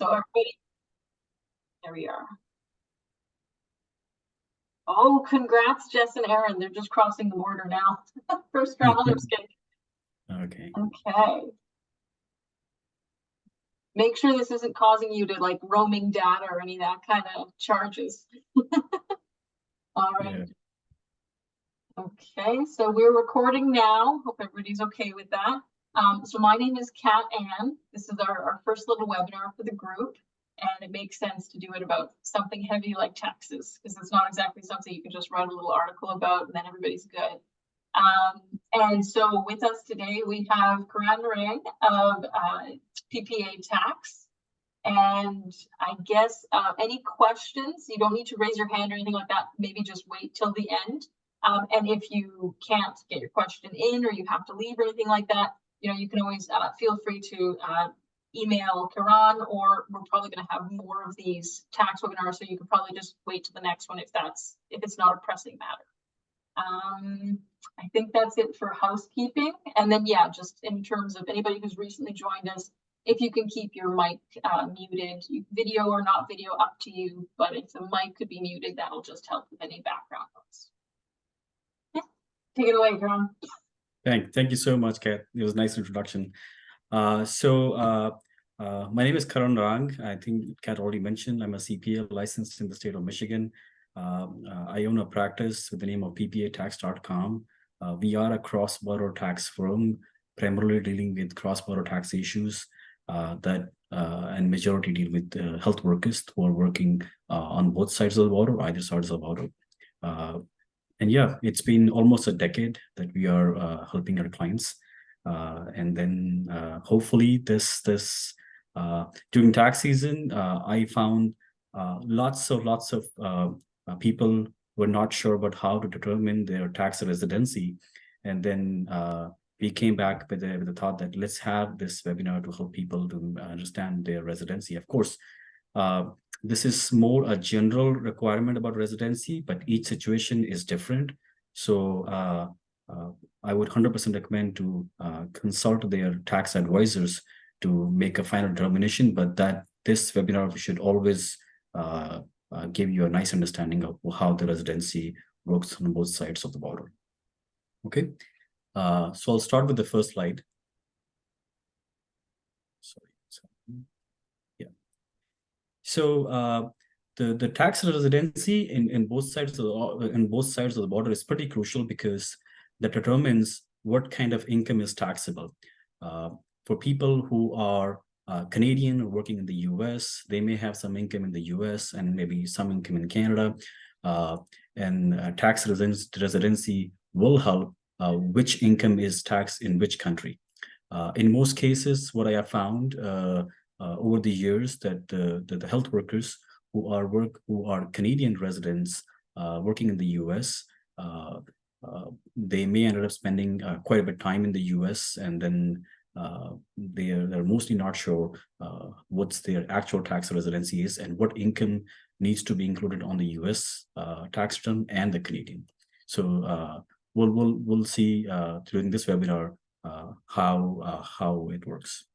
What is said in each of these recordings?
So everybody, there we are. Oh, congrats, Jess and Aaron. They're just crossing the border now. First travelers get. Okay. Okay. Make sure this isn't causing you to like roaming data or any of that kind of charges. All right. Yeah. Okay, so we're recording now. Hope everybody's okay with that. So my name is Kat Ann. This is our first little webinar for the group, and it makes sense to do it about something heavy like taxes, because it's not exactly something you can just write a little article about and then everybody's good. And so with us today, we have Karan Narang of PPATax. And I guess any questions, you don't need to raise your hand or anything like that. Maybe just wait till the end. And if you can't get your question in or you have to leave or anything like that, you can always feel free to email Karan, or we're probably going to have more of these tax webinars, so you can probably just wait to the next one if it's not a pressing matter. I think that's it for housekeeping. And then, yeah, just in terms of anybody who's recently joined us, if you can keep your mic muted, video or not video, up to you. But if the mic could be muted, that'll just help with any background noise. Yeah. Take it away, Karan. Thank you so much, Kat. It was a nice introduction. My name is Karan Narang. I think Kat already mentioned I'm a CPA licensed in the state of Michigan. I own a practice with the name of PPATax.com. We are a cross-border tax firm, primarily dealing with cross-border tax issues and majority deal with health workers who are working on both sides of the border, either sides of the border. And yeah, it's been almost a decade that we are helping our clients. And then hopefully this during tax season, I found lots of people were not sure about how to determine their tax residency. And then we came back with the thought that let's have this webinar to help people to understand their residency. Of course, this is more a general requirement about residency, but each situation is different. So I would 100% recommend to consult their tax advisors to make a final determination, but that this webinar should always give you a nice understanding of how the residency works on both sides of the border. Okay, so I'll start with the first slide. So the tax residency in both sides of the border is pretty crucial because that determines what kind of income is taxable. For people who are Canadian or working in the U.S., they may have some income in the U.S. and maybe some income in Canada. Tax residency will help which income is taxed in which country. In most cases, what I have found over the years that the health workers who are Canadian residents working in the U.S., they may end up spending quite a bit of time in the U.S. and then they're mostly not sure what's their actual tax residency is and what income needs to be included on the U.S. tax return and the Canadian. So we'll see during this webinar how it works.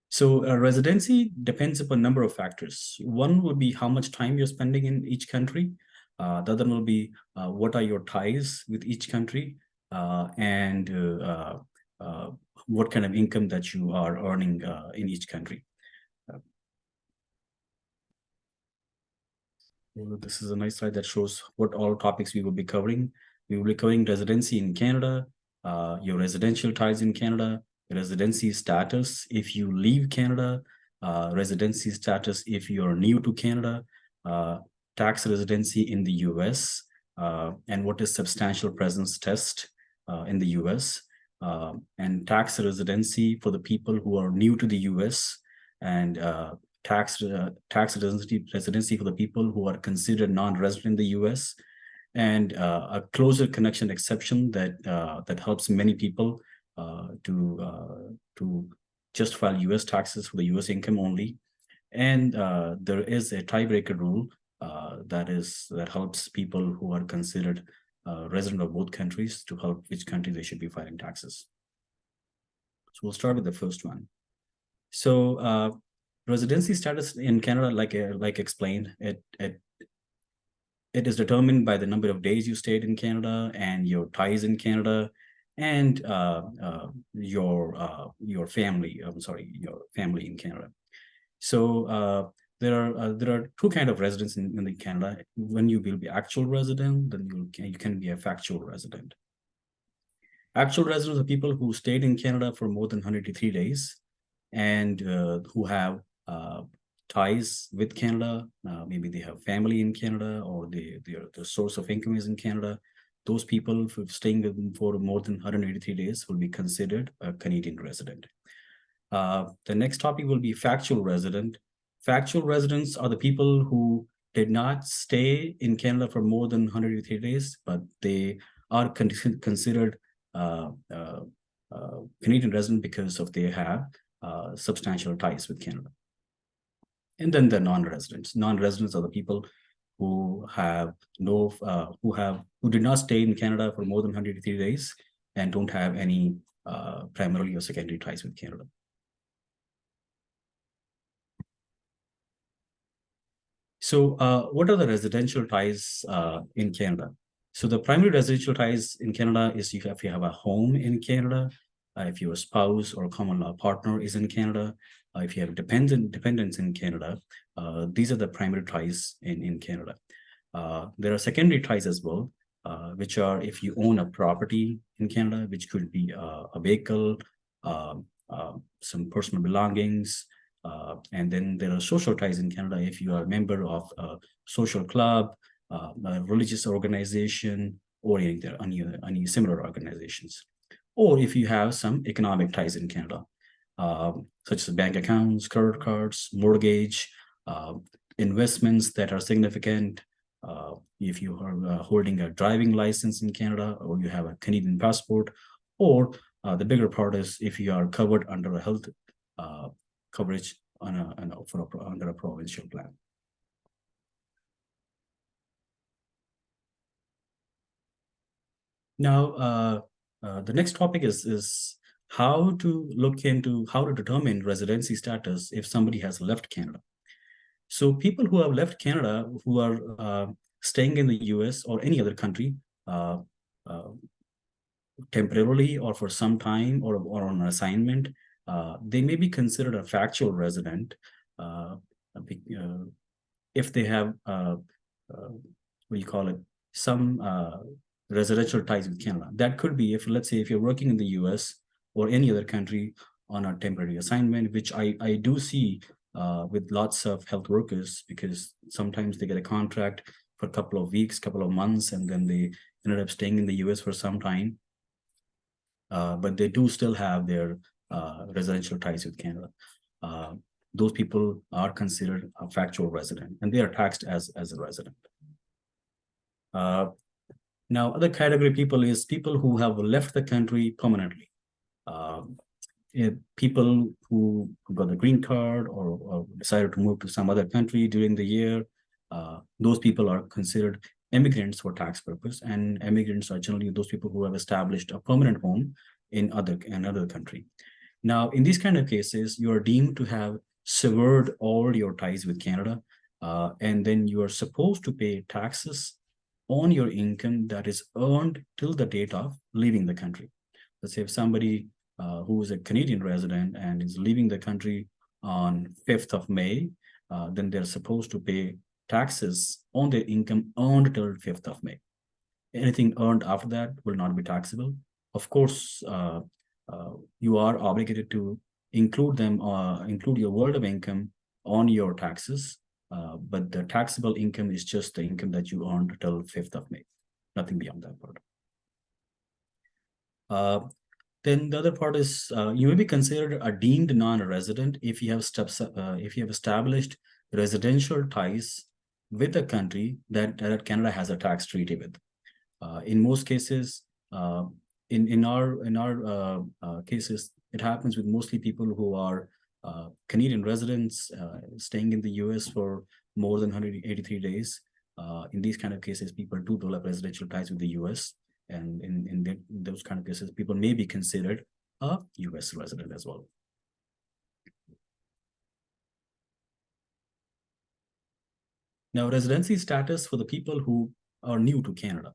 So residency depends upon a number of factors. One would be how much time you're spending in each country. The other will be what are your ties with each country and what kind of income that you are earning in each country. This is a nice slide that shows what all topics we will be covering. We will be covering residency in Canada, your residential ties in Canada, residency status if you leave Canada, residency status if you're new to Canada, tax residency in the US, and what is substantial presence test in the US, and tax residency for the people who are new to the US, and tax residency for the people who are considered non-resident in the US, and a closer connection exception that helps many people to just file U.S. taxes for the U.S. income only. And there is a tiebreaker rule that helps people who are considered resident of both countries to help which country they should be filing taxes. So we'll start with the first one. So Residency status in Canada, like explained, it is determined by the number of days you stayed in Canada and your ties in Canada, and your family. I'm sorry, your family in Canada. So there are two kind of residents in the Canada. When you will be actual resident, then you can be a factual resident. Actual residents are people who stayed in Canada for more than 183 days and who have ties with Canada. Maybe they have family in Canada, or their source of income is in Canada. Those people staying with them for more than 183 days will be considered a Canadian resident. The next topic will be factual resident. Factual residents are the people who did not stay in Canada for more than 183 days, but they are considered Canadian resident because of they have substantial ties with Canada. And then the non-residents. Non-residents are the people who have who did not stay in Canada for more than 183 days and don't have any primarily or secondary ties with Canada. So what are the residential ties in Canada? So the primary residential ties in Canada is if you have a home in Canada, if your spouse or common law partner is in Canada, if you have dependents in Canada, these are the primary ties in Canada. There are secondary ties as well, which are if you own a property in Canada, which could be a vehicle, some personal belongings, and then there are social ties in Canada if you are a member of a social club, a religious organization, or any similar organizations. Or if you have some economic ties in Canada, such as bank accounts, credit cards, mortgage, investments that are significant. If you are holding a driving license in Canada, or you have a Canadian passport, or the bigger part is if you are covered under a health coverage under a provincial plan. Now, the next topic is how to determine residency status if somebody has left Canada. So people who have left Canada, who are staying in the US or any other country temporarily or for some time or on an assignment, they may be considered a factual resident if they have what do you call it, some residential ties with Canada. That could be if, let's say, if you're working in the US or any other country on a temporary assignment, which I do see with lots of health workers, because sometimes they get a contract for a couple of weeks, couple of months, and then they ended up staying in the US for some time. But they do still have their residential ties with Canada. Those people are considered a factual resident, and they are taxed as a resident. Now, other category people is people who have left the country permanently. People who got a green card or decided to move to some other country during the year, those people are considered immigrants for tax purpose, and immigrants are generally those people who have established a permanent home in another country. Now, in these kind of cases, you are deemed to have severed all your ties with Canada, and then you are supposed to pay taxes on your income that is earned till the date of leaving the country. Let's say if somebody who is a Canadian resident and is leaving the country on 5th of May, then they're supposed to pay taxes on their income earned till 5th of May. Anything earned after that will not be taxable. Of course, you are obligated to include your world of income on your taxes, but the taxable income is just the income that you earned till 5th of May, nothing beyond that part. Then the other part is you may be considered a deemed non-resident if you have established residential ties with a country that Canada has a tax treaty with. In most cases, in our cases, it happens with mostly people who are Canadian residents staying in the US for more than 183 days. In these kind of cases, people do develop residential ties with the US. And in those kind of cases, people may be considered a US resident as well. Now, residency status for the people who are new to Canada.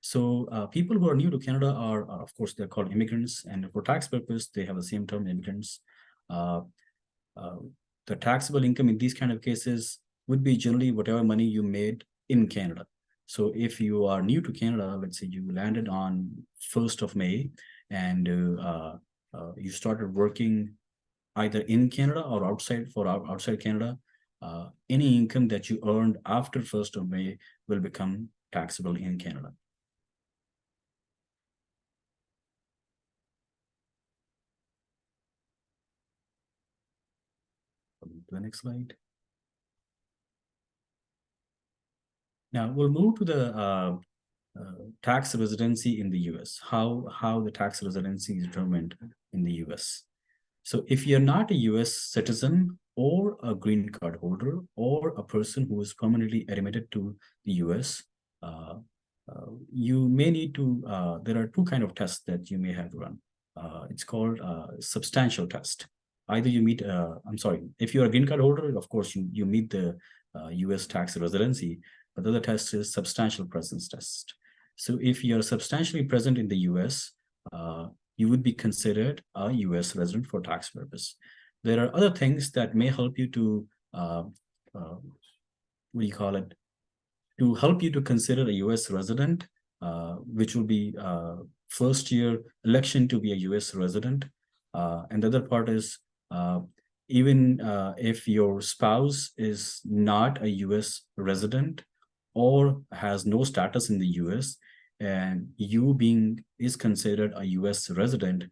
So people who are new to Canada are, of course, they're called immigrants, and for tax purpose, they have the same term, immigrants. Uh, uh, the taxable income in these kind of cases would be generally whatever money you made in Canada. So if you are new to Canada, let's say you landed on 1st of May and you started working either in Canada or outside Canada, any income that you earned after 1st of May will become taxable in Canada. The next slide. Now we'll move to the tax residency in the US, how the tax residency is determined in the US. So if you're not a US citizen or a green card holder or a person who is permanently admitted to the US, you may need to, there are two kinds of tests that you may have to run. It's called substantial test. Either you meet, I'm sorry, if you're a green card holder, of course, you meet the US tax residency, but the other test is substantial presence test. So if you're substantially present in the US, you would be considered a US resident for tax purpose. There are other things that may help you to, what do you call it? To help you to consider a US resident, which will be first year election to be a US resident. And the other part is even if your spouse is not a US resident or has no status in the US, and you being is considered a US resident,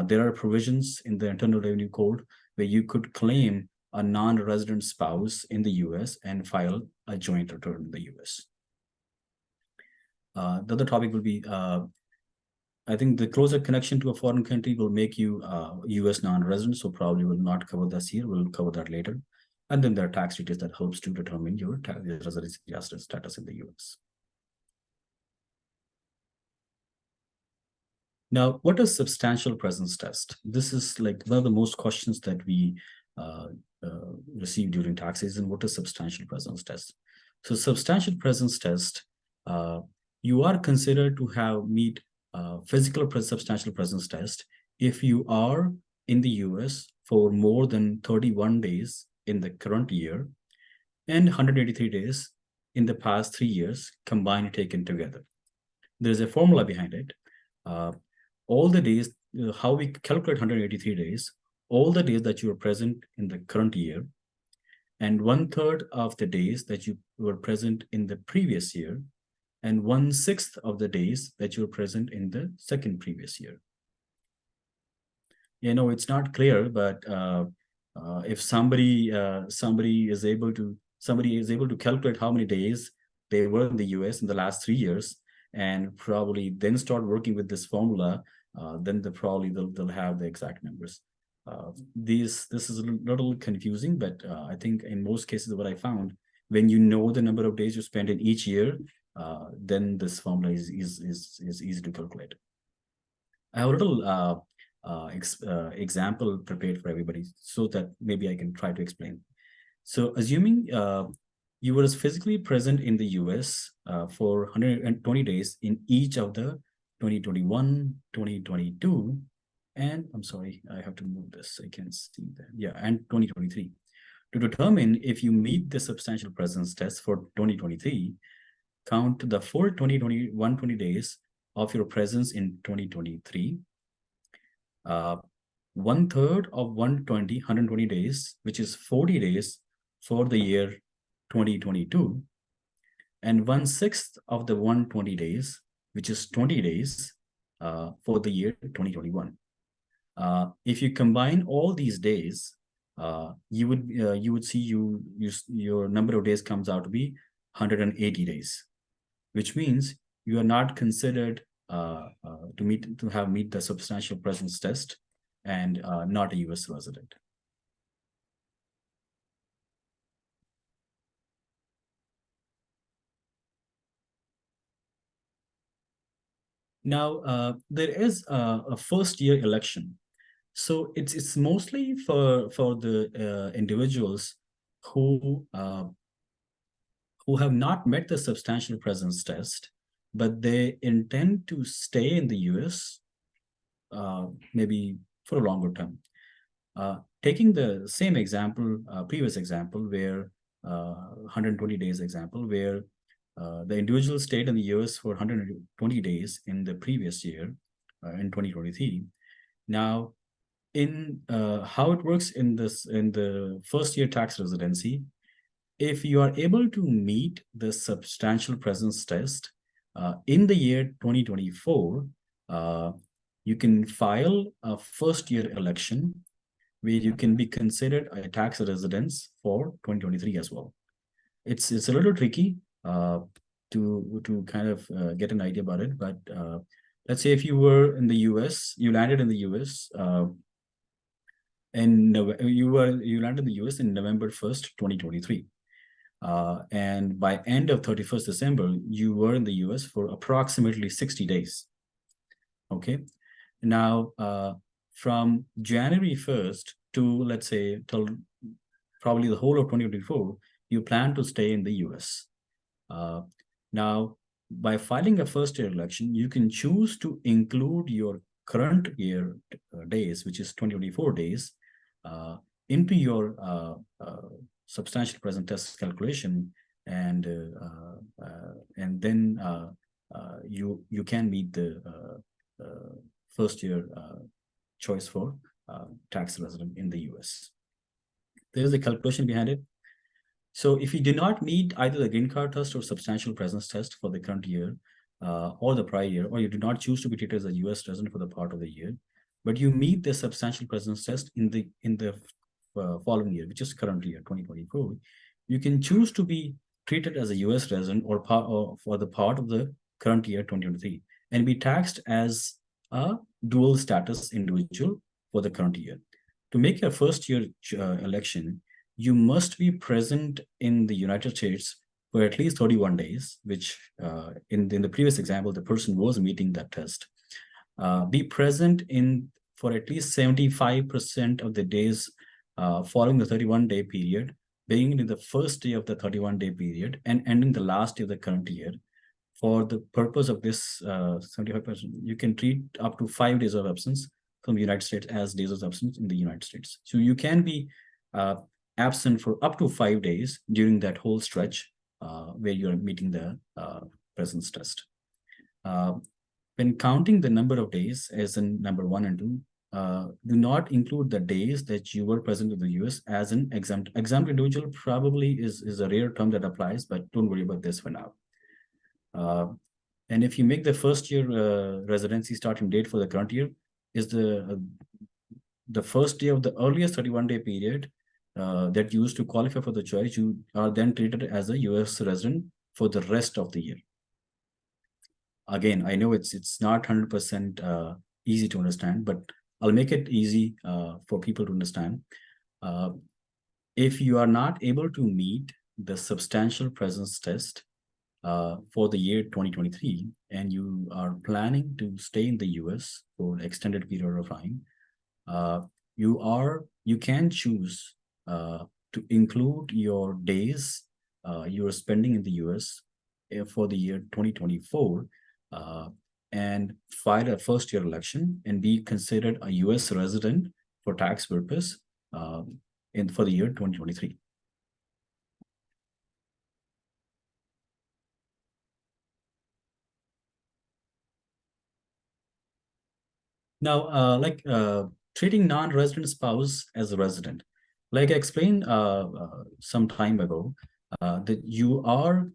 there are provisions in the Internal Revenue Code where you could claim a non-resident spouse in the US and file a joint return in the US. The other topic will be, I think the closer connection to a foreign country will make you US non-resident, so probably will not cover this here, we'll cover that later. And then there are tax treaties that helps to determine your residency status in the US. Now, what is substantial presence test? This is like one of the most questions that we receive during tax season. What is substantial presence test? So substantial presence test, you are considered to have meet physical substantial presence test if you are in the US for more than 31 days in the current year and 183 days in the past 3 years combined taken together. There's a formula behind it. All the days, how we calculate 183 days, all the days that you were present in the current year, and 1/3 of the days that you were present in the previous year, and 1/6 of the days that you were present in the second previous year. You know, it's not clear, but if somebody is able to calculate how many days they were in the US in the last 3 years, and probably then start working with this formula, then they'll have the exact numbers. This is a little confusing, but I think in most cases what I found, when you know the number of days you spend in each year, then this formula is easy to calculate. I have a little example prepared for everybody so that maybe I can try to explain. So assuming you were physically present in the US for 120 days in each of the 2021, 2022, and I'm sorry, I have to move this. I can't see that. Yeah, and 2023. To determine if you meet the substantial presence test for 2023, count the full 120 days of your presence in 2023. 1/3 of 120 days, which is 40 days for the year 2022, and 1/6 of the 120 days, which is 20 days for the year 2021. If you combine all these days, you would see your number of days comes out to be 180 days, which means you are not considered to have meet the substantial presence test and not a US resident. Now, there is a first year election. So it's mostly for the individuals who who have not met the substantial presence test, but they intend to stay in the US maybe for a longer term. Taking the same example, previous example, where 120 days example, where the individual stayed in the US for 120 days in the previous year, in 2023. Now, in how it works in the first year tax residency, if you are able to meet the substantial presence test in the year 2024, you can file a first year election where you can be considered a tax residence for 2023 as well. It's a little tricky to kind of get an idea about it, but let's say if you were in the US, you landed in the US, and you landed in the US in November 1st, 2023. And by end of 31st December, you were in the US for approximately 60 days. Okay. Now, from January 1st to, let's say, till probably the whole of 2024, you plan to stay in the US. Now, by filing a first year election, you can choose to include your current year days, which is 2024 days, into your substantial present test calculation, and then you can meet the first year choice for tax resident in the US. There's a calculation behind it. So if you do not meet either the green card test or substantial presence test for the current year or the prior year, or you do not choose to be treated as a US resident for the part of the year, but you meet the substantial presence test in the following year, which is current year 2024, you can choose to be treated as a US resident or for the part of the current year 2023 and be taxed as a dual status individual for the current year. To make your first year election, you must be present in the United States for at least 31 days, which in the previous example, the person was meeting that test. Be present for at least 75% of the days following the 31-day period, beginning in the first day of the 31-day period and ending the last day of the current year. For the purpose of this 75%, you can treat up to 5 days of absence from the United States as days of absence in the United States. So you can be absent for up to 5 days during that whole stretch where you're meeting the presence test. When counting the number of days as in number 1 and 2, do not include the days that you were present in the US as an exempt. Exempt individual probably is a rare term that applies, but don't worry about this for now. And if you make the first year residency starting date for the current year is the first day of the earliest 31-day period that you used to qualify for the choice, you are then treated as a US resident for the rest of the year. Again, I know it's not 100% easy to understand, but I'll make it easy for people to understand. If you are not able to meet the substantial presence test for the year 2023, and you are planning to stay in the US for an extended period of time, you can choose to include your days you are spending in the US for the year 2024 and file a first year election and be considered a US resident for tax purpose for the year 2023. Now, treating non-resident spouse as a resident. Like I explained some time ago, that you are,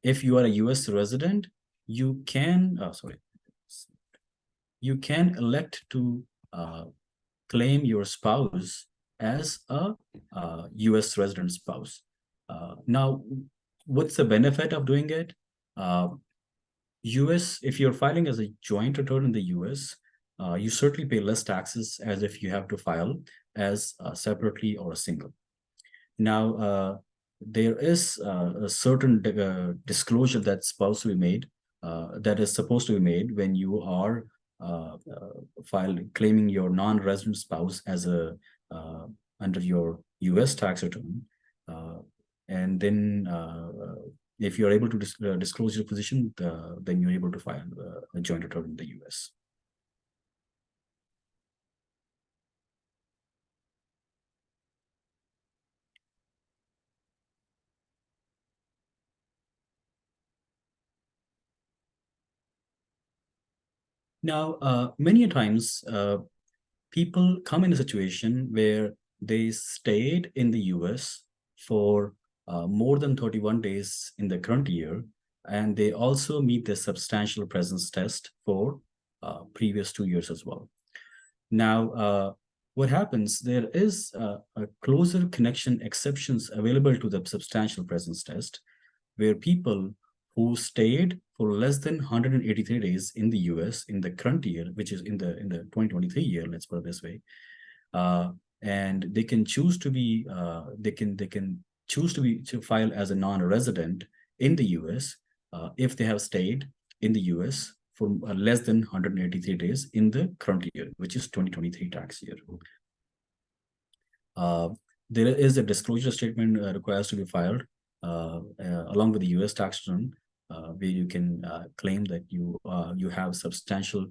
if you are a US resident, you can, you can elect to claim your spouse as a US resident spouse. Now, what's the benefit of doing it? US, if you're filing as a joint return in the US, you certainly pay less taxes as if you have to file as separately or a single. Now, there is a certain disclosure that's supposed to be made, that is supposed to be made when you are claiming your non-resident spouse as a under your US tax return. And then if you're able to disclose your position, then you're able to file a joint return in the US. Now, many times people come in a situation where they stayed in the US for more than 31 days in the current year, and they also meet the substantial presence test for previous 2 years as well. Now, what happens, there is a closer connection exceptions available to the substantial presence test, where people who stayed for less than 183 days in the US in the current year, which is in the 2023 year, let's put it this way, uh, and they can choose to be to file as a non-resident in the US if they have stayed in the US for less than 183 days in the current year, which is 2023 tax year. There is a disclosure statement requires to be filed along with the US tax return, where you can claim that you have substantial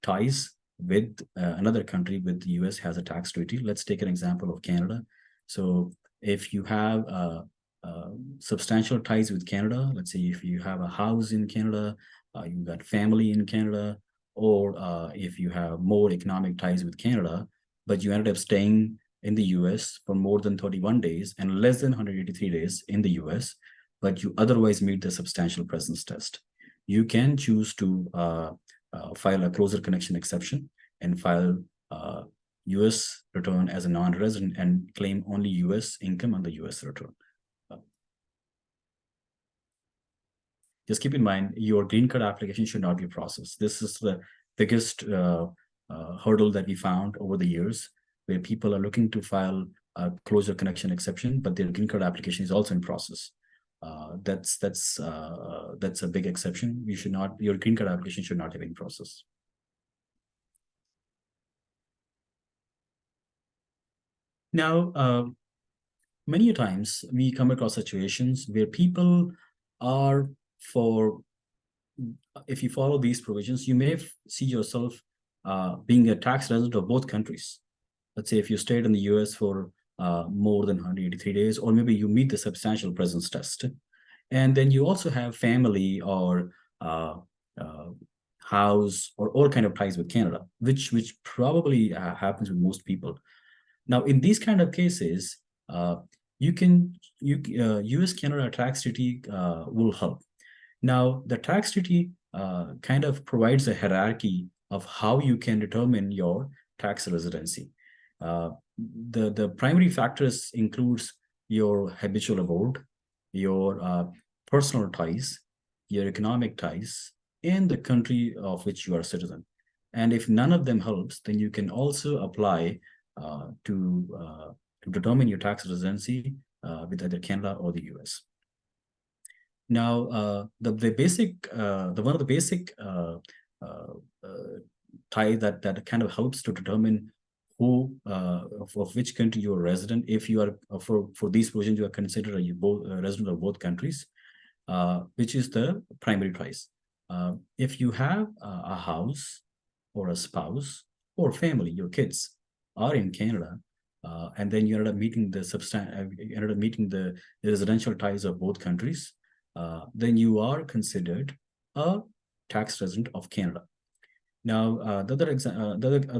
ties with another country with the US has a tax treaty. Let's take an example of Canada. So if you have substantial ties with Canada, let's say if you have a house in Canada, you've got family in Canada, or if you have more economic ties with Canada, but you ended up staying in the US for more than 31 days and less than 183 days in the US, but you otherwise meet the substantial presence test, you can choose to file a closer connection exception and file US return as a non-resident and claim only US income on the US return. Just keep in mind, your green card application should not be processed. This is the biggest hurdle that we found over the years, where people are looking to file a closer connection exception, but their green card application is also in process. That's a big exception. You should not, your green card application should not have any process. Now, many times we come across situations where people are if you follow these provisions, you may see yourself being a tax resident of both countries. Let's say if you stayed in the US for more than 183 days, or maybe you meet the substantial presence test. And then you also have family or house or all kind of ties with Canada, which probably happens with most people. Now, in these kind of cases, US-Canada tax treaty will help. Now, the tax treaty kind of provides a hierarchy of how you can determine your tax residency. The primary factors includes your habitual abode, your personal ties, your economic ties, and the country of which you are a citizen. And if none of them helps, then you can also apply to determine your tax residency with either Canada or the US. Now, one of the basic tie that kind of helps to determine who of which country you are resident. If you are for these provisions, you are considered a resident of both countries, which is the primary ties. If you have a house or a spouse or family, your kids are in Canada, and then you ended up meeting the residential ties of both countries, then you are considered a tax resident of Canada. Now, the other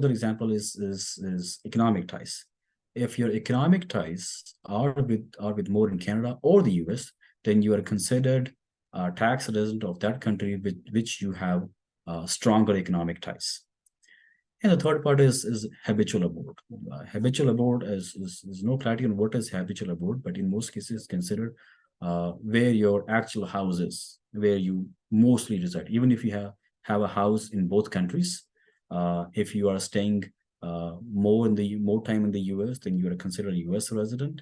example is economic ties. If your economic ties are with more in Canada or the US, then you are considered a tax resident of that country with which you have stronger economic ties. And the third part is habitual abode. Habitual abode is no clarity on what is habitual abode, but in most cases considered where your actual house is, where you mostly reside. Even if you have a house in both countries, if you are staying more time in the US, then you are considered a US resident.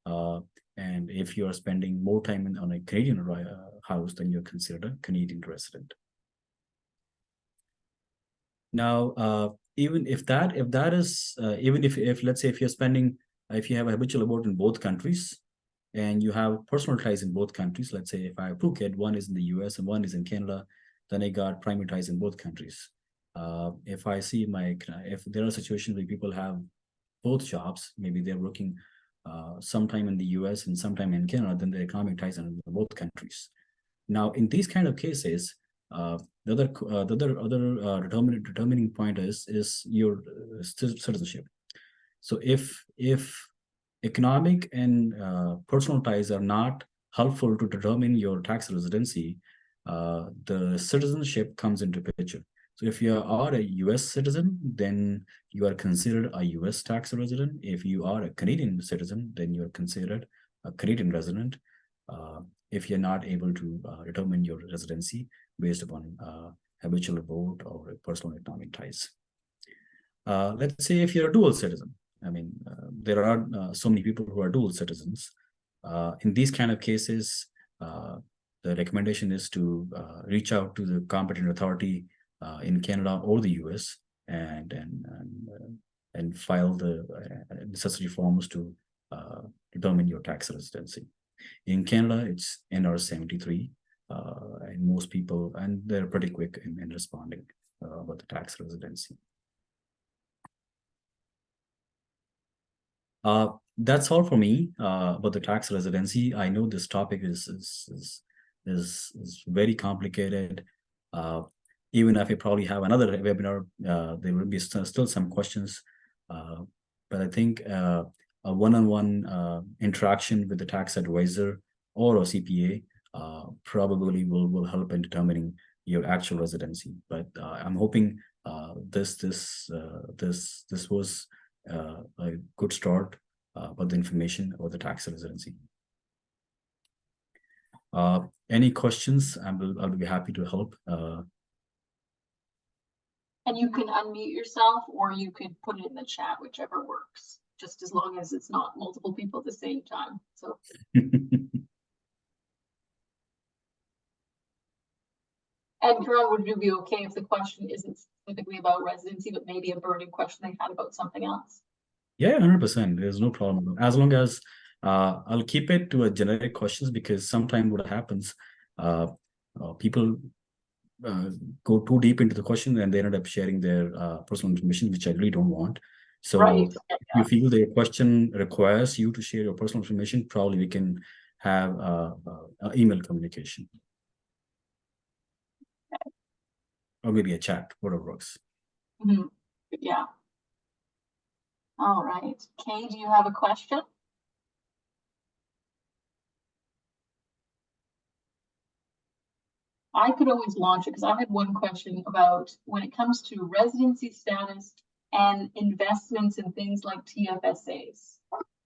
And if you are spending more time on a Canadian house, then you're considered a Canadian resident. Now, even if let's say if you have a habitual abode in both countries, and you have personal ties in both countries. Let's say if I have two kids, one is in the US and one is in Canada, then I got primary ties in both countries. If I see if there are situations where people have both jobs, maybe they're working sometime in the US and sometime in Canada, then the economic ties are in both countries. Now, in these kind of cases, the other determining point is your citizenship. So if economic and personal ties are not helpful to determine your tax residency, the citizenship comes into picture. So if you are a US citizen, then you are considered a US tax resident. If you are a Canadian citizen, then you are considered a Canadian resident. If you're not able to determine your residency based upon habitual vote or personal economic ties. Let's say if you're a dual citizen. I mean, there are so many people who are dual citizens. In these kind of cases, the recommendation is to reach out to the competent authority in Canada or the US and file the necessary forms to determine your tax residency. In Canada, it's NR 73, and most people, and they're pretty quick in responding about the tax residency. That's all for me about the tax residency. I know this topic is very complicated. Even if I probably have another webinar, there will be still some questions. But I think a one-on-one interaction with the tax advisor or a CPA probably will help in determining your actual residency. But I'm hoping this was a good start about the information about the tax residency. Any questions? I'll be happy to help. And you can unmute yourself, or you could put it in the chat, whichever works, just as long as it's not multiple people at the same time. So. And Karan, would you be okay if the question isn't specifically about residency, but maybe a burning question they had about something else? Yeah, 100%. There's no problem. As long as I'll keep it to a generic questions, because sometimes what happens, people go too deep into the question and they end up sharing their personal information, which I really don't want. So right. If you feel the question requires you to share your personal information, probably we can have email communication. Or maybe a chat, whatever works. Mm-hmm. Yeah. All right. Kay, do you have a question? I could always launch it because I had one question about when it comes to residency status and investments in things like TFSAs.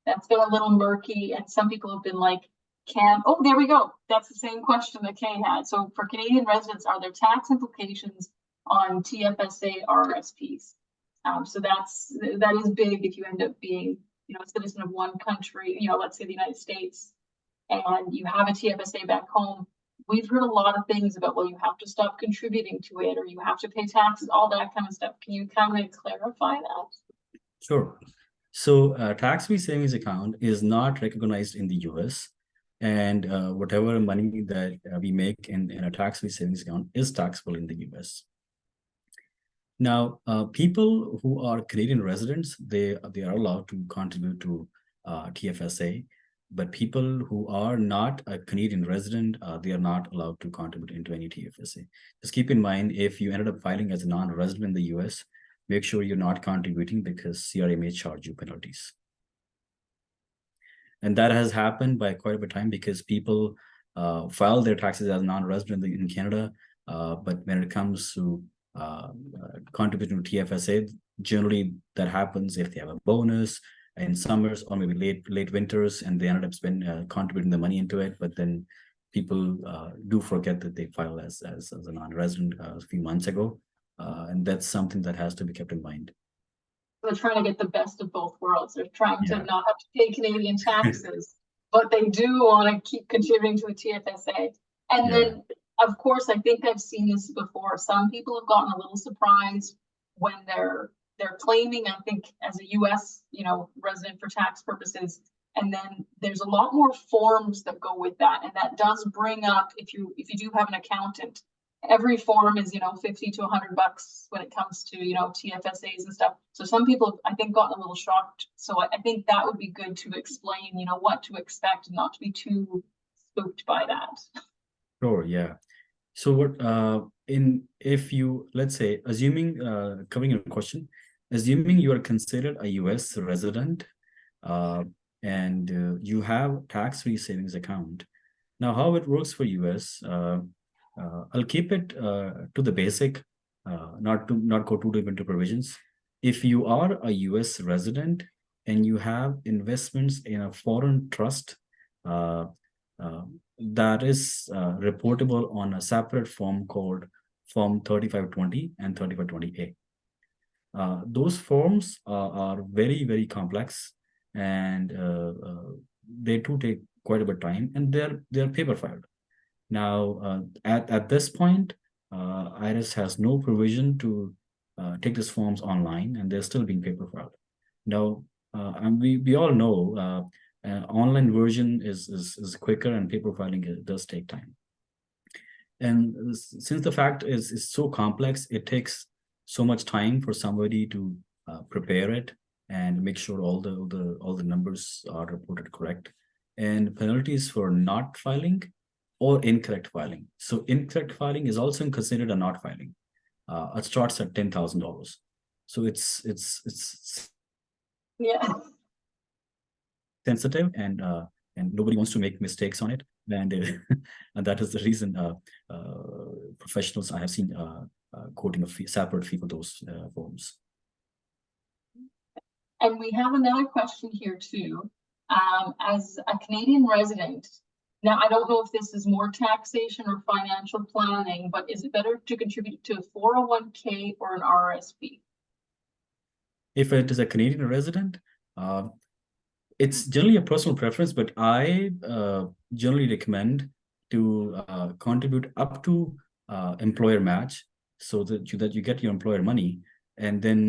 That's been a little murky, and some people have been like, oh, there we go. That's the same question that Kay had. So for Canadian residents, are there tax implications on TFSA RRSPs? So that is big if you end up being, a citizen of one country, let's say the United States, and you have a TFSA back home. We've heard a lot of things about, well, you have to stop contributing to it, or you have to pay taxes, all that kind of stuff. Can you kind of clarify that? Sure. So tax-free savings account is not recognized in the US, and whatever money that we make in a tax-free savings account is taxable in the US. Now, people who are Canadian residents, they are allowed to contribute to TFSA, but people who are not a Canadian resident, they are not allowed to contribute into any TFSA. Just keep in mind, if you ended up filing as a non-resident in the US, make sure you're not contributing, because CRA may charge you penalties. And that has happened by quite a bit of time, because people file their taxes as non-resident in Canada, but when it comes to contributing to TFSA, generally that happens if they have a bonus in summers or maybe late winters, and they ended up contributing the money into it. But then people do forget that they filed as a non-resident a few months ago, and that's something that has to be kept in mind. They're trying to get the best of both worlds. They're trying to not have to pay Canadian taxes, but they do want to keep contributing to the TFSA. And then, of course, I think I've seen this before. Some people have gotten a little surprised when they're claiming, I think, as a US, resident for tax purposes, And then there's a lot more forms that go with that. And that does bring up, if you do have an accountant, every form is, you know, 50 to $100 when it comes to, you know, TFSAs and stuff. So some people have, I think, gotten a little shocked. So I think that would be good to explain, you know, what to expect and not to be too spooked by that. Sure, yeah. So what if you, let's say, assuming covering your question, assuming you are considered a US resident and you have tax-free savings account. Now, how it works for US, I'll keep it to the basic, not go too deep into provisions. If you are a US resident and you have investments in a foreign trust, uh, that is reportable on a separate form called Form 3520 and 3520A. Those forms are very, very complex, and they do take quite a bit of time, and they're paper filed. Now, at this point, IRS has no provision to take these forms online, and they're still being paper filed. Now, and we all know online version is quicker, and paper filing does take time. And since the fact is so complex, it takes so much time for somebody to prepare it and make sure all the numbers are reported correct. And penalties for not filing or incorrect filing. So incorrect filing is also considered a not filing. It starts at $10,000. So it's Yeah. sensitive, and nobody wants to make mistakes on it, and and that is the reason professionals I have seen quoting a separate fee for those forms. And we have another question here too. As a Canadian resident, now I don't know if this is more taxation or financial planning, but is it better to contribute to a 401k or an RSP? If it is a Canadian resident, it's generally a personal preference, but I generally recommend to contribute up to employer match, so that you get your employer money, and then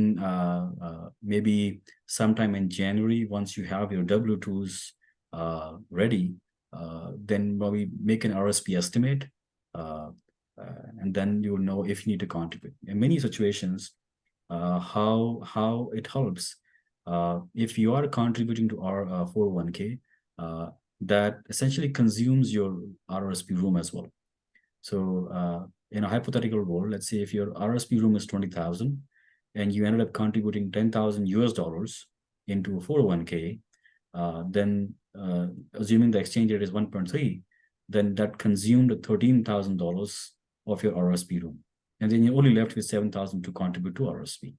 maybe sometime in January, once you have your W-2s ready, then we make an RSP estimate, and then you will know if you need to contribute. In many situations, how it helps. If you are contributing to our 401k, that essentially consumes your RSP room as well. So in a hypothetical world, let's say if your RSP room is 20,000 and you ended up contributing 10,000 US dollars into a 401k, then assuming the exchange rate is 1.3, then that consumed $13,000 of your RSP room. And then you're only left with 7,000 to contribute to RSP.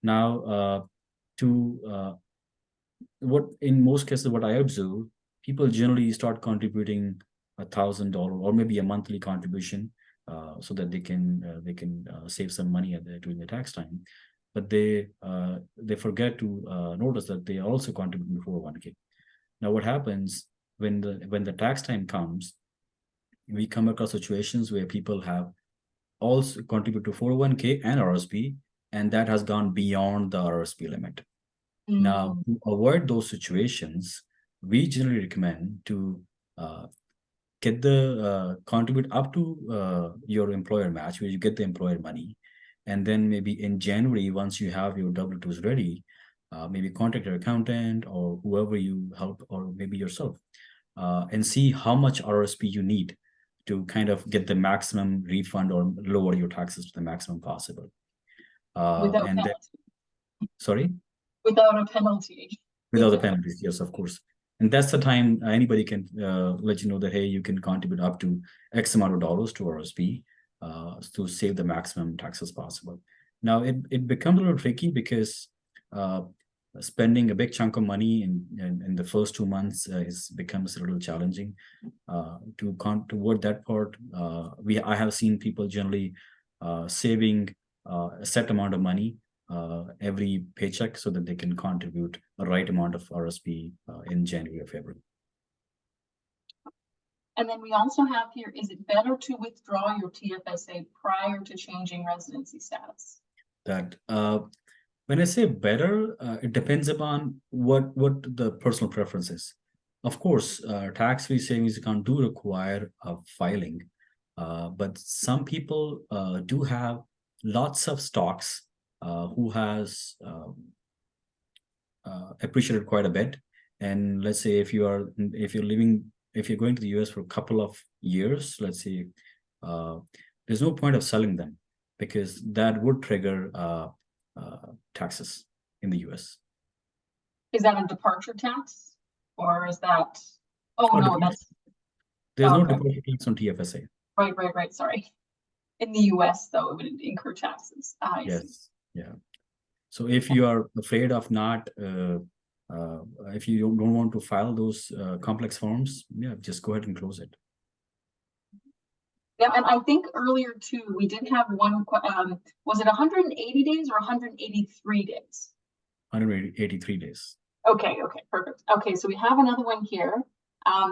Now, what in most cases, what I observe, people generally start contributing $1,000 or maybe a monthly contribution, so that they can save some money during the tax time, but they forget to notice that they are also contributing to 401k. Now, what happens when the tax time comes? We come across situations where people have also contribute to 401k and RSP, and that has gone beyond the RSP limit. Now, to avoid those situations, we generally recommend to get the contribute up to your employer match, where you get the employer money, and then maybe in January, once you have your W-2s ready, maybe contact your accountant or whoever you help, or maybe yourself, and see how much RSP you need to kind of get the maximum refund or lower your taxes to the maximum possible. Without and penalty. Sorry? Without a penalty. Without the penalties, yes, of course. And that's the time anybody can let you know that, hey, you can contribute up to X amount of dollars to RSP to save the maximum taxes possible. Now, it becomes a little tricky because spending a big chunk of money in the first 2 months becomes a little challenging. Toward that part, I have seen people generally saving a set amount of money every paycheck so that they can contribute a right amount of RSP in January or February. And then we also have here, is it better to withdraw your TFSA prior to changing residency status? That When I say better, it depends upon what the personal preference is. Of course, tax-free savings account do require filing, but some people do have lots of stocks who has appreciated quite a bit. And let's say if you're going to the US for a couple of years, let's say, there's no point of selling them because that would trigger taxes in the US. Is that a departure tax or is that, oh Oh, no, that's, there's no okay. departure tax on TFSA. Right, sorry. In the US though, it would incur taxes. I see. Yes, yeah. So if you are afraid of not, if you don't want to file those complex forms, yeah, just go ahead and close it. Yeah, and I think earlier too, we did have one, was it 180 days or 183 days? 183 days. Okay, perfect. Okay, so we have another one here.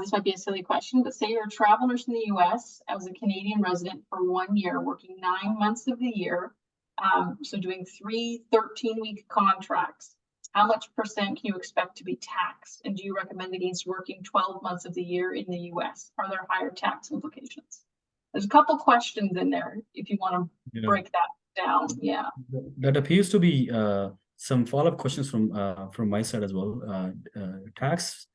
This might be a silly question, but say you're a travel nurse in the US as a Canadian resident for 1 year, working 9 months of the year. So doing 3 13-week contracts. How much percent can you expect to be taxed? And do you recommend against working 12 months of the year in the US? Are there higher tax implications? There's a couple questions in there if you want to break that down. Yeah. That appears to be some follow-up questions from my side as well. Tax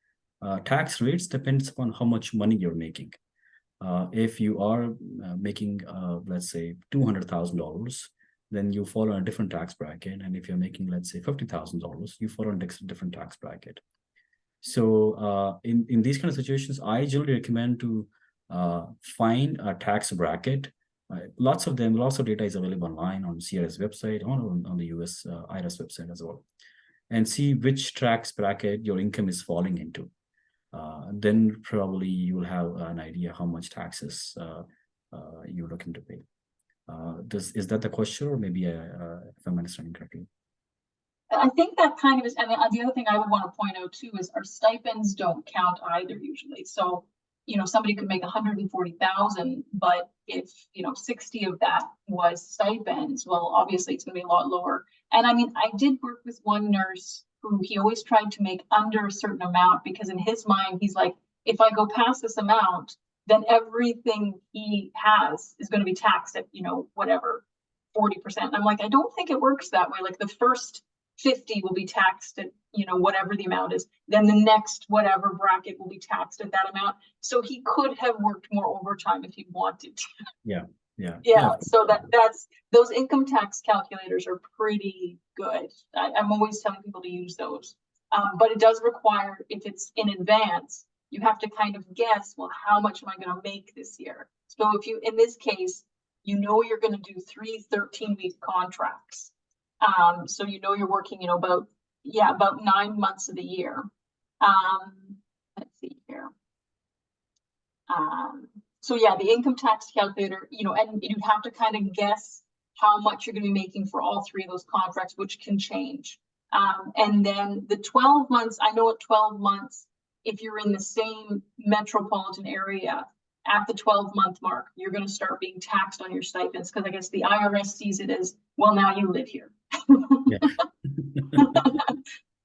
rates depends upon how much money you're making. If you are making, let's say, $200,000, then you fall on a different tax bracket. And if you're making, let's say, $50,000, you fall on a different tax bracket. So in these kind of situations, I generally recommend to find a tax bracket. Lots of data is available online on CRS website, on the US IRS website as well, and see which tax bracket your income is falling into. Then probably you will have an idea how much taxes you're looking to pay. Is that the question, or maybe if I'm understanding correctly? I think that kind of is, and the other thing I would want to point out too is our stipends don't count either usually. So, somebody could make 140,000, but if 60 of that was stipends, well, obviously it's going to be a lot lower. And I mean, I did work with one nurse who he always tried to make under a certain amount because in his mind he's like, if I go past this amount, then everything he has is going to be taxed at whatever 40%. I'm like, I don't think it works that way. Like the first 50 will be taxed at whatever the amount is, then the next whatever bracket will be taxed at that amount. So he could have worked more overtime if he wanted to. Yeah. So that's those income tax calculators are pretty good. I'm always telling people to use those, but it does require, if it's in advance, you have to kind of guess, well, how much am I going to make this year? So if you, in this case, you're going to do 3 13-week contracts. So you're working, about 9 months of the year. Let's see here. So yeah, the income tax calculator, and you have to kind of guess how much you're going to be making for all 3 of those contracts, which can change. And then the 12 months, I know at 12 months, if you're in the same metropolitan area, at the 12-month mark, you're going to start being taxed on your stipends because I guess the IRS sees it as, well, now you live here. Yeah.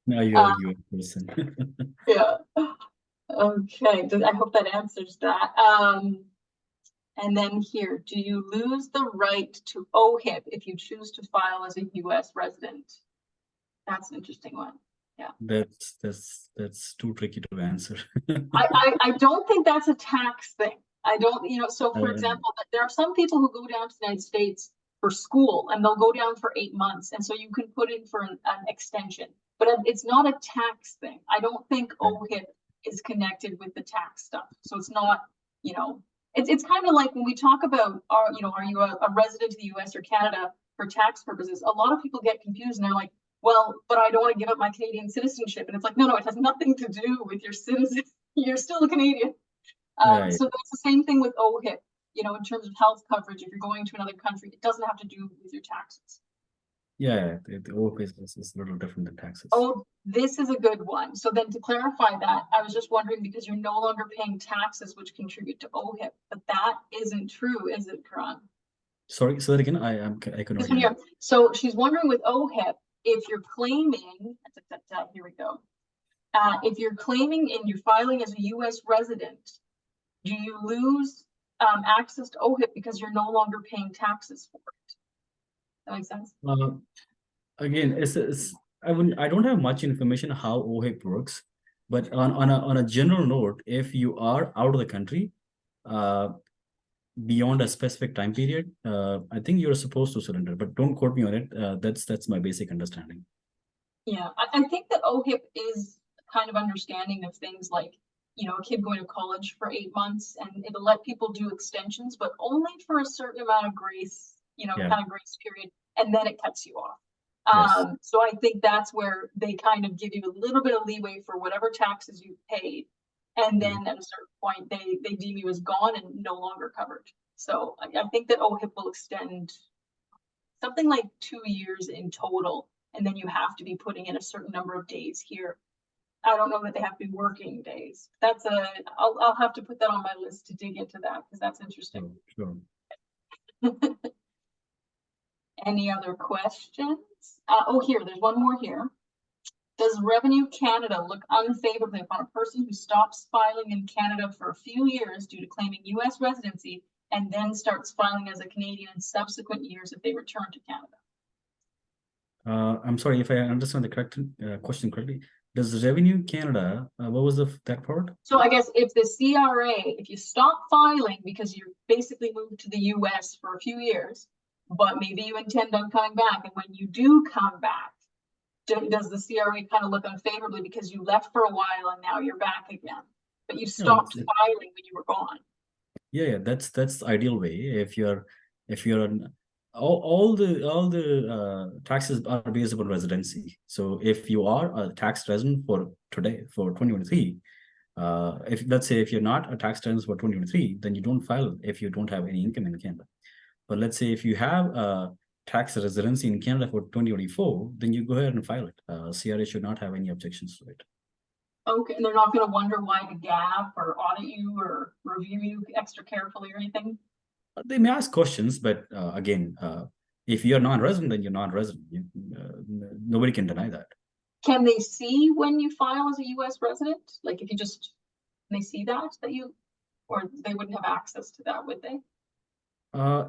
Now you're a US person. Yeah. Okay. I hope that answers that. And then here, do you lose the right to OHIP if you choose to file as a US resident? That's an interesting one. Yeah. That's too tricky to answer. I don't think that's a tax thing. I don't, so for example, there are some people who go down to the United States for school and they'll go down for 8 months. And so you can put in for an extension, but it's not a tax thing. I don't think OHIP is connected with the tax stuff. So it's not, it's kind of like when we talk about, are you a resident of the US or Canada for tax purposes? A lot of people get confused and they're like, well, but I don't want to give up my Canadian citizenship. And it's like, no, it has nothing to do with your citizen. You're still a Canadian. Right. So that's the same thing with OHIP, in terms of health coverage. If you're going to another country, it doesn't have to do with your taxes. Yeah, the OHIP is a little different than taxes. Oh, this is a good one. So then to clarify that, I was just wondering, because you're no longer paying taxes which contribute to OHIP, but that isn't true, is it, Karan? Sorry, say that again. I couldn't hear. So she's wondering with OHIP, if you're claiming, here we go. If you're claiming and you're filing as a U.S. resident, do you lose access to OHIP because you're no longer paying taxes for it? That makes sense? Again, I don't have much information how OHIP works, but on a general note, if you are out of the country, beyond a specific time period, I think you're supposed to surrender, but don't quote me on it. That's my basic understanding. Yeah, I think that OHIP is kind of understanding of things like, you know, a kid going to college for 8 months, and it'll let people do extensions, but only for a certain amount of grace, you know, kind of grace period, and then it cuts you off. Yes. So I think that's where they kind of give you a little bit of leeway for whatever taxes you paid. And then at a certain point, they deem you as gone and no longer covered. So I think that OHIP will extend something like 2 years in total. And then you have to be putting in a certain number of days here. I don't know that they have to be working days. I'll have to put that on my list to dig into that, because that's interesting. Sure. Any other questions? Here, there's one more here. Does Revenue Canada look unfavorably upon a person who stops filing in Canada for a few years due to claiming U.S. residency and then starts filing as a Canadian in subsequent years if they return to Canada? I'm sorry if I understand the correct question correctly. Does Revenue Canada, what was that part? So I guess if the CRA, if you stop filing because you're basically moved to the US for a few years, but maybe you intend on coming back, and when you do come back, does the CRA kind of look unfavorably because you left for a while and now you're back again, but you stopped filing when you were gone? Yeah, that's the ideal way. If you're on all the taxes are based upon residency. So if you are a tax resident for 2023, if let's say if you're not a tax resident for 2023, then you don't file if you don't have any income in Canada. But let's say if you have a tax residency in Canada for 2024, then you go ahead and file it. CRA should not have any objections to it. Okay, and they're not going to wonder why the gap or audit you or review you extra carefully or anything? They may ask questions, but again, if you're non-resident, then you're non-resident. Nobody can deny that. Can they see when you file as a U.S. resident? Like if you just, can they see that you, or they wouldn't have access to that, would they?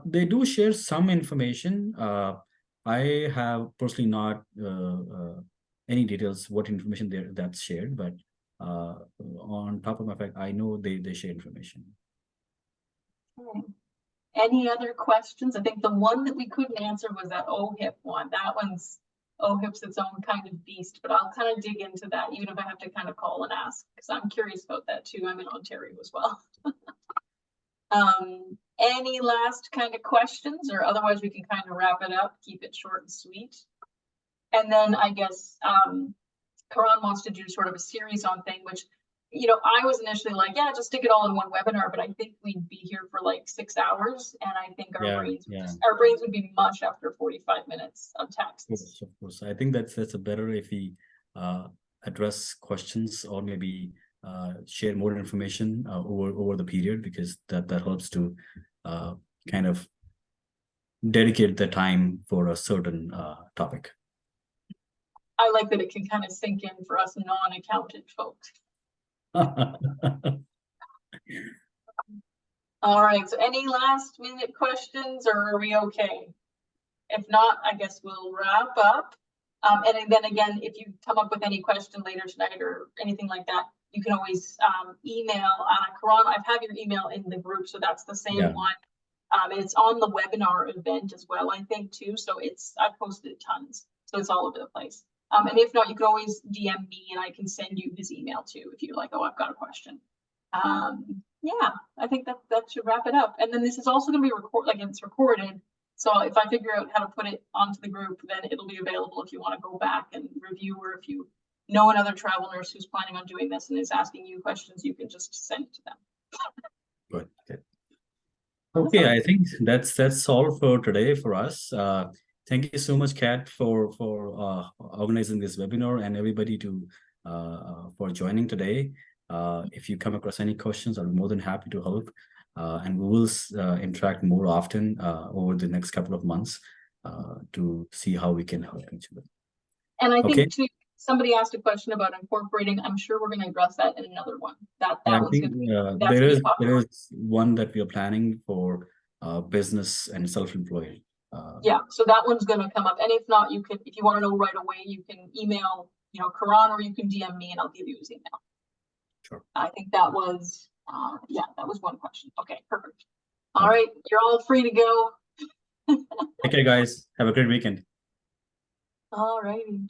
They do share some information. I have personally not any details what information that's shared, but on top of my fact, I know they share information. Okay. Any other questions? I think the one that we couldn't answer was that OHIP one. That one's, OHIP's its own kind of beast, but I'll kind of dig into that, even if I have to kind of call and ask, because I'm curious about that too. I'm in Ontario as well. Any last kind of questions, or otherwise we can kind of wrap it up, keep it short and sweet. And then I guess Karan wants to do sort of a series on thing, which, you know, I was initially like, yeah, just stick it all in one webinar, but I think we'd be here for like 6 hours, and I think our brains would be mush after 45 minutes of taxes. Of course. I think that's a better if we address questions or maybe share more information over the period, because that helps to kind of dedicate the time for a certain topic. I like that it can kind of sink in for us non-accountant folks. All right, so any last minute questions, or are we okay? If not, I guess we'll wrap up. And then again, if you come up with any question later tonight or anything like that, you can always email Karan. I have your email in the group, so that's the same one. And it's on the webinar event as well, I think, too. So I've posted tons, so it's all over the place. And if not, you can always DM me and I can send you his email too if you're like, oh, I've got a question. Yeah, I think that should wrap it up. And then this is also going to be it's recorded. So if I figure out how to put it onto the group, then it'll be available if you want to go back and review, or if you know another travel nurse who's planning on doing this and is asking you questions, you can just send it to them. Good. Okay, I think that's all for today for us. Thank you so much, Kat, for organizing this webinar, and everybody for joining today. If you come across any questions, I'll be more than happy to help. And we will interact more often over the next couple of months to see how we can help each other. And I Okay. think too, somebody asked a question about incorporating. I'm sure we're going to address that in another one. That Yeah, I one's think going to be, that's there gonna is be popular. one that we are planning for business and self-employed. Yeah, so that one's going to come up. And if not, you can, if you want to know right away, you can email, Karan, or you can DM me and I'll give you his email. Sure. I think that was, yeah, that was one question. Okay, perfect. All Okay. right, you're all free to go. Okay, guys, have a great weekend. All righty.